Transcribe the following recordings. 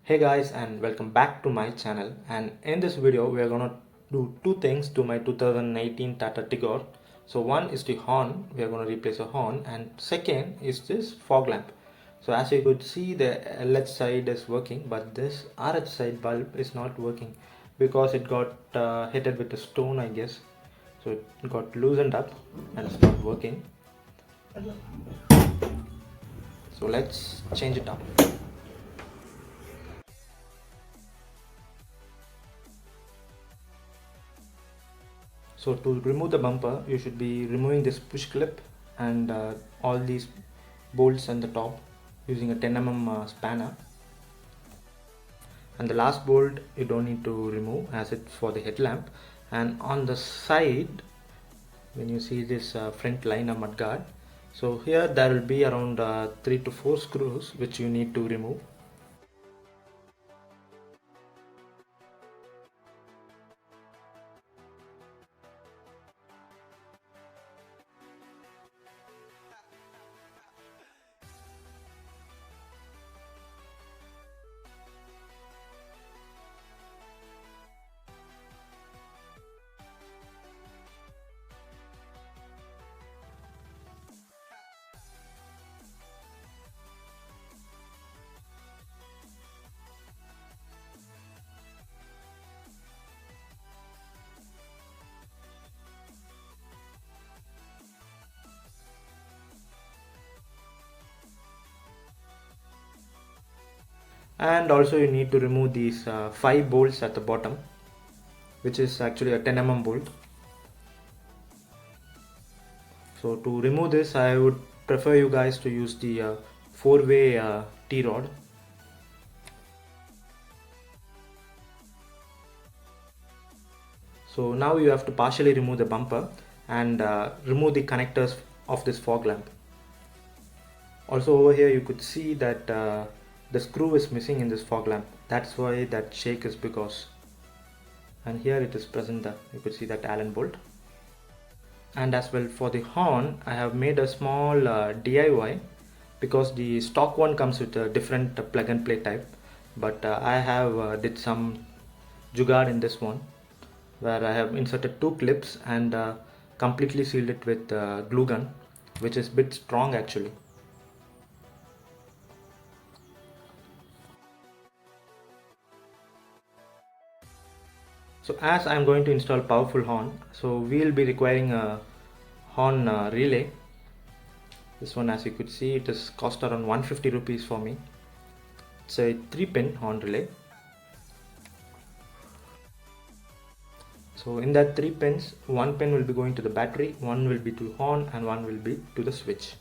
Hey guys, and welcome back to my channel. And in this video we are gonna do two things to my 2018 Tata Tigor. So one is the horn, we are gonna replace a horn, and second is this fog lamp. So as you could see, the LH side is working, but this RH side bulb is not working because it got hit with a stone, I guess. So it got loosened up and it's not working. So let's change it up. So to remove the bumper, you should be removing this push clip and all these bolts on the top using a 10 mm spanner. And the last bolt you don't need to remove as it's for the headlamp. And on the side, when you see this front liner mudguard, so here there will be around 3 to 4 screws which you need to remove. And also you need to remove these 5 bolts at the bottom, which is actually a 10 mm bolt. So to remove this, I would prefer you guys to use the 4-way T-rod. So now you have to partially remove the bumper and remove the connectors of this fog lamp. Also over here you could see that the screw is missing in this fog lamp. That's why that shake is because. And here it is present there. You could see that Allen bolt. And as well for the horn, I have made a small DIY because the stock one comes with a different plug and play type, but I have did some jugaad in this one where I have inserted 2 clips and completely sealed it with glue gun, which is a bit strong actually. So as I am going to install powerful horn, so we will be requiring a horn relay. This one, as you could see, it is cost around 150 rupees for me. It's a 3-pin horn relay. So in that 3 pins, 1 pin will be going to the battery, 1 will be to horn, and 1 will be to the switch.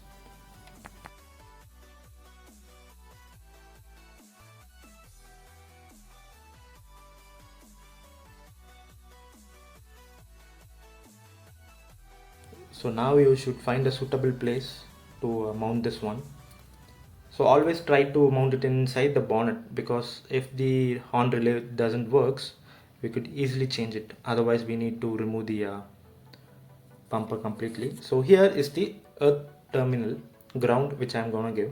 So now you should find a suitable place to mount this one. So always try to mount it inside the bonnet, because if the horn relay doesn't works, we could easily change it. Otherwise we need to remove the bumper completely. So here is the earth terminal ground which I am gonna give.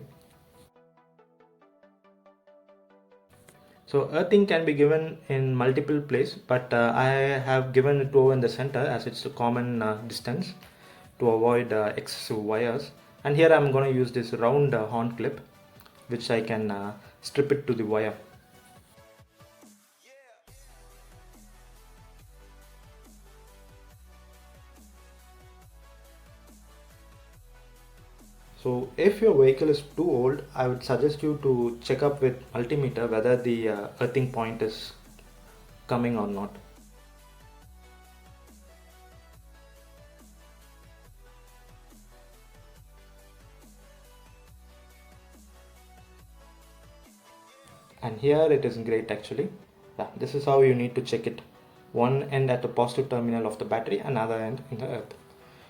So earthing can be given in multiple places, but I have given it over in the center as it's a common distance to avoid excessive wires. And here I'm going to use this round horn clip, which I can strip it to the wire. So if your vehicle is too old, I would suggest you to check up with multimeter whether the earthing point is coming or not. And here it is great actually. Yeah, this is how you need to check it. One end at the positive terminal of the battery, another end in the earth.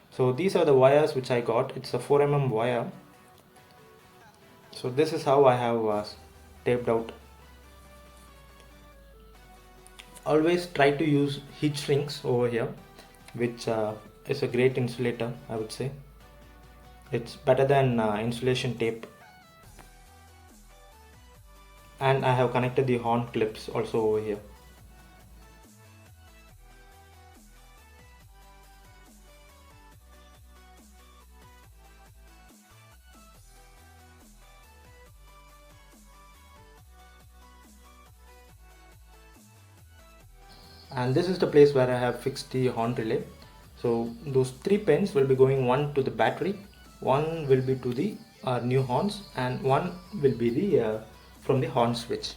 So these are the wires which I got. It's a 4 mm wire. So this is how I have taped out. Always try to use heat shrinks over here, which is a great insulator, I would say. It's better than insulation tape. and I have connected the horn clips also over here. And this is the place where I have fixed the horn relay. So those three pins will be going, one to the battery, one will be to the new horns, and one will be the from the horn switch.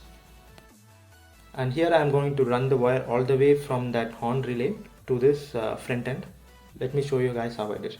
And here I am going to run the wire all the way from that horn relay to this front end. Let me show you guys how I did.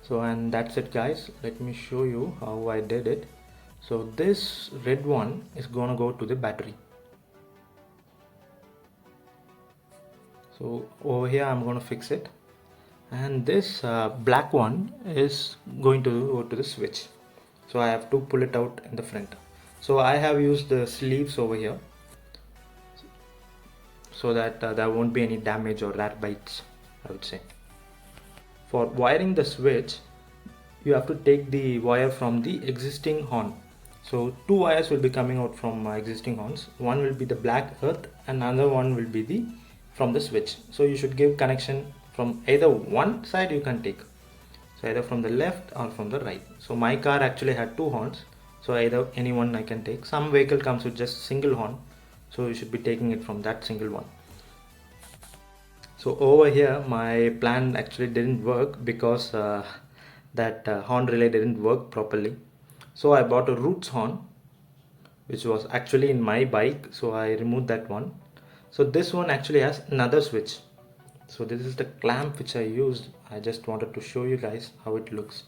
So, and that's it guys, let me show you how I did it. So this red one is gonna go to the battery. So over here I'm going to fix it, and this black one is going to go to the switch. So I have to pull it out in the front. So I have used the sleeves over here so that there won't be any damage or rat bites, I would say. For wiring the switch, you have to take the wire from the existing horn. So two wires will be coming out from existing horns. One will be the black earth and another one will be the from the switch. So you should give connection from either one side you can take. So either from the left or from the right. So my car actually had two horns. So either any one I can take. Some vehicle comes with just single horn. So you should be taking it from that single one. So over here my plan actually didn't work because that horn relay didn't work properly. So I bought a roots horn which was actually in my bike, so I removed that one. So this one actually has another switch. So this is the clamp which I used. I just wanted to show you guys how it looks.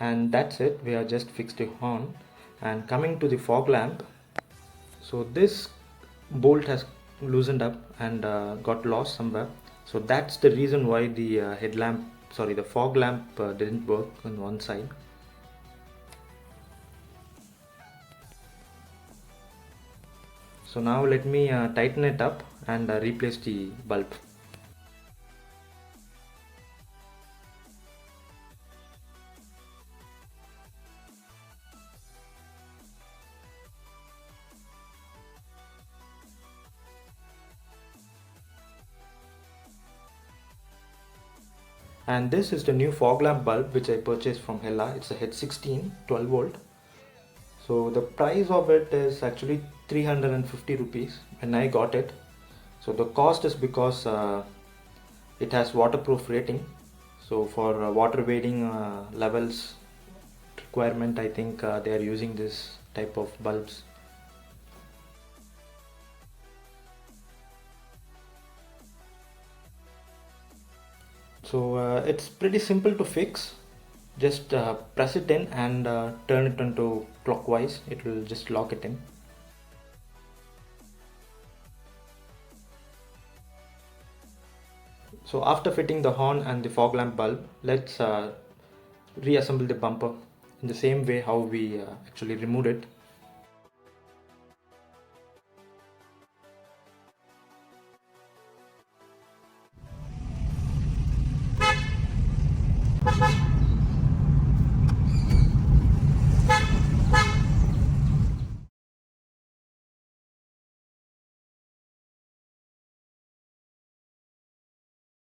And that's it, we have just fixed the horn. And coming to the fog lamp, so this bolt has loosened up and got lost somewhere. So that's the reason why the the fog lamp didn't work on one side. So now let me tighten it up and replace the bulb. And this is the new fog lamp bulb which I purchased from Hella. It's a H16 12 volt. So the price of it is actually 350 rupees when I got it. So the cost is because it has waterproof rating. So for water wading levels requirement, I think they are using this type of bulbs. So it's pretty simple to fix. Just press it in and turn it into clockwise. It will just lock it in. So after fitting the horn and the fog lamp bulb, let's reassemble the bumper in the same way how we actually removed it.